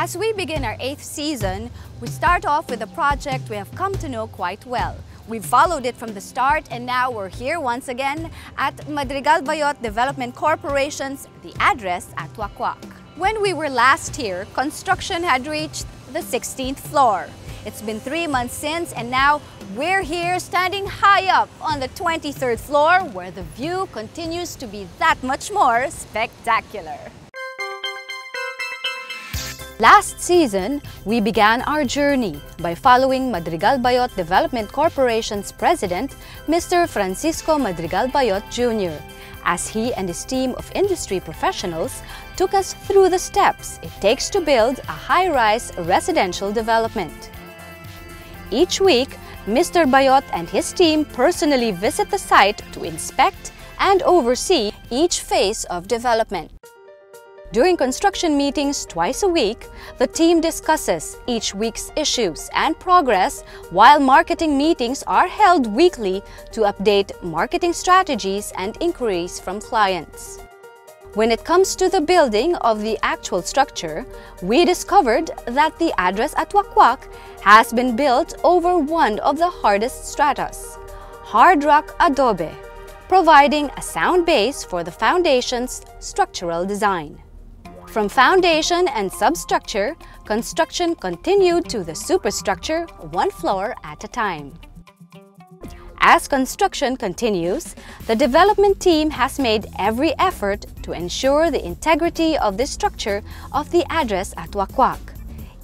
As we begin our 8th season, we start off with a project we have come to know quite well. We've followed it from the start and now we're here once again at Madrigal Bayot Development Corporation's The Address at Wack Wack. When we were last here, construction had reached the 16th floor. It's been 3 months since and now we're here standing high up on the 23rd floor where the view continues to be that much more spectacular. Last season, we began our journey by following Madrigal Bayot Development Corporation's president, Mr. Francisco Madrigal Bayot Jr., as he and his team of industry professionals took us through the steps it takes to build a high-rise residential development. Each week, Mr. Bayot and his team personally visit the site to inspect and oversee each phase of development. During construction meetings twice a week, the team discusses each week's issues and progress, while marketing meetings are held weekly to update marketing strategies and inquiries from clients. When it comes to the building of the actual structure, we discovered that the address at Wack Wack has been built over one of the hardest stratas, hard rock adobe, providing a sound base for the foundation's structural design. From foundation and substructure, construction continued to the superstructure, one floor at a time. As construction continues, the development team has made every effort to ensure the integrity of the structure of the address at Wack Wack,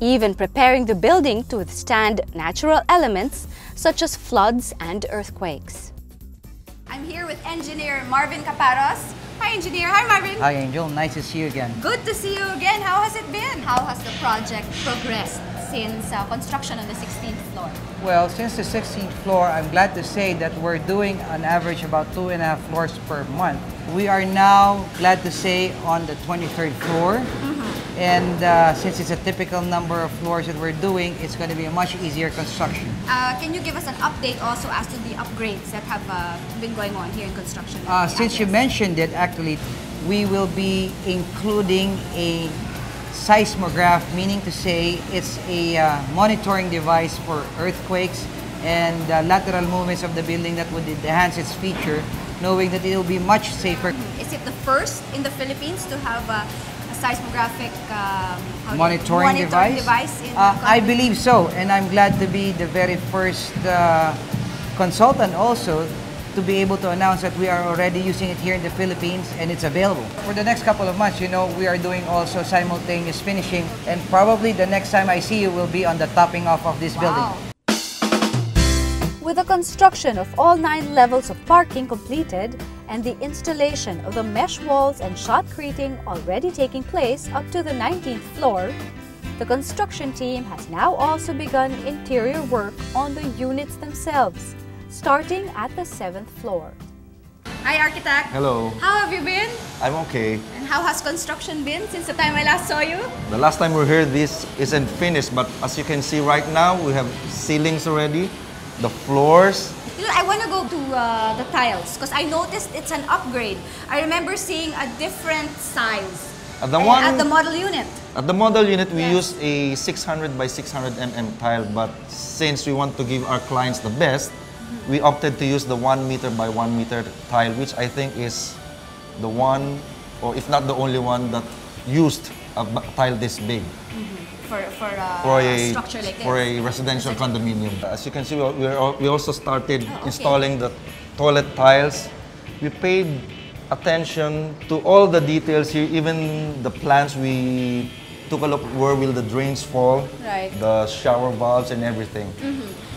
even preparing the building to withstand natural elements such as floods and earthquakes. I'm here with engineer Marvin Caparos. Hi, engineer. Hi, Marvin. Hi, Angel. Nice to see you again. Good to see you again. How has it been? How has the project progressed since construction on the 16th floor? Well, since the 16th floor, I'm glad to say that we're doing on average about 2.5 floors per month. We are now, glad to say, on the 23rd floor. And since it's a typical number of floors that we're doing, it's going to be a much easier construction. Can you give us an update also as to the upgrades that have been going on here in construction? Since you mentioned it, actually, we will be including a seismograph, meaning to say it's a monitoring device for earthquakes and lateral movements of the building that would enhance its feature, knowing that it will be much safer. Is it the first in the Philippines to have a seismographic monitoring device in I believe so, and I'm glad to be the very first consultant also to be able to announce that we are already using it here in the Philippines and it's available. For the next couple of months, you know, we are doing also simultaneous finishing, and probably the next time I see you will be on the topping off of this building. With the construction of all 9 levels of parking completed and the installation of the mesh walls and shotcreting already taking place up to the 19th floor, the construction team has now also begun interior work on the units themselves, starting at the 7th floor. Hi, architect. Hello. How have you been? I'm okay. And how has construction been since the time I last saw you? The last time we were here, this isn't finished, but as you can see right now, we have ceilings already, the floors. You know, I want to go to the tiles because I noticed it's an upgrade. I remember seeing a different size at the model unit. At the model unit, we use a 600 by 600 mm tile, but since we want to give our clients the best, we opted to use the 1 meter by 1 meter tile, which I think is the one, or if not the only one, that used a tile this big. For a structure like this? For a residential condominium. As you can see, we also started installing the toilet tiles. We paid attention to all the details here, even the plans. We took a look where will the drains fall, the shower valves and everything.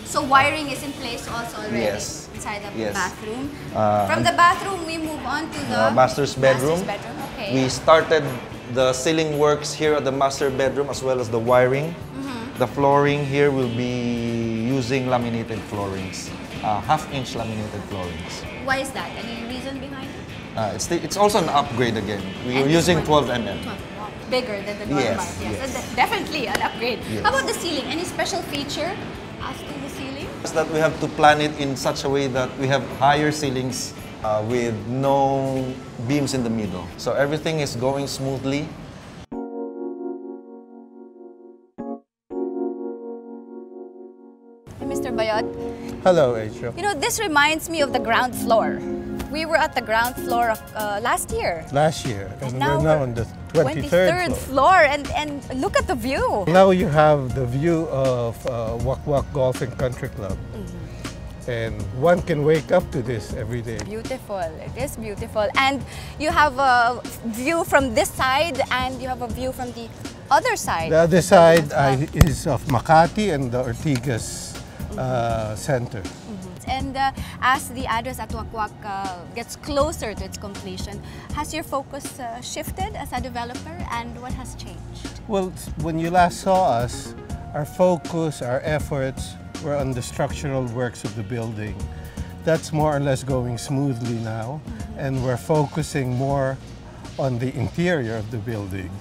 So wiring is in place also already inside the bathroom. From the bathroom, we move on to the master's bedroom. Okay. We started the ceiling works here at the master bedroom as well as the wiring. The flooring here will be using laminated floorings, half-inch laminated floorings. Why is that? Any reason behind it? It's also an upgrade again. We were using 12 mm. Bigger than the normal. Yes. Definitely an upgrade. Yes. How about the ceiling? Any special feature as to the ceiling? That we have to plan it in such a way that we have higher ceilings with no beams in the middle. So everything is going smoothly. Hello, Asia. You know, this reminds me of the ground floor. We were at the ground floor of last year. Last year, and now we're now on the 23rd floor. And look at the view. Now you have the view of Wack Wack Golf and Country Club. And one can wake up to this every day. Beautiful, it is beautiful. And you have a view from this side and you have a view from the other side. The other side is of Makati and the Ortigas Center. And as the address at Wack Wack gets closer to its completion, has your focus shifted as a developer, and what has changed? Well, when you last saw us, our focus, our efforts were on the structural works of the building. That's more or less going smoothly now, and we're focusing more on the interior of the building.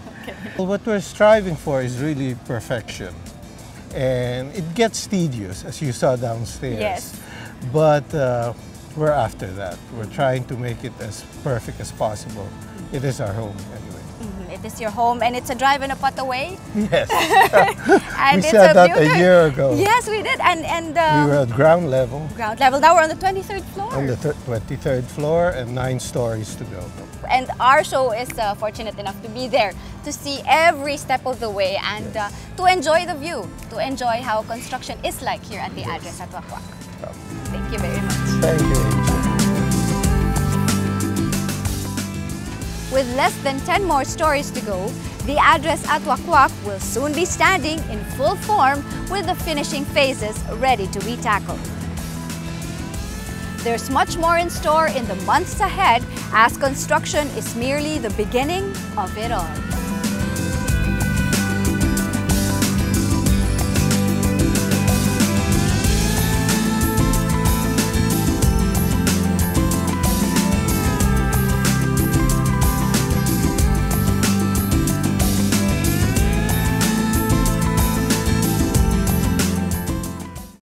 Well, what we're striving for is really perfection. And it gets tedious, as you saw downstairs. Yes. But we're after that. We're trying to make it as perfect as possible. It is our home anyway. It is your home, and it's a drive and a putt away. Yes. And We said that a year ago. Yes, we did. And we were at ground level. Ground level. Now we're on the 23rd floor. On the 23rd floor and 9 stories to go. And our show is fortunate enough to be there to see every step of the way and to enjoy the view, to enjoy how construction is like here at the address at Wack Wack. Thank you very much. Thank you, Angel. With less than 10 more stories to go, the address at Wack Wack will soon be standing in full form with the finishing phases ready to be tackled. There's much more in store in the months ahead as construction is merely the beginning of it all.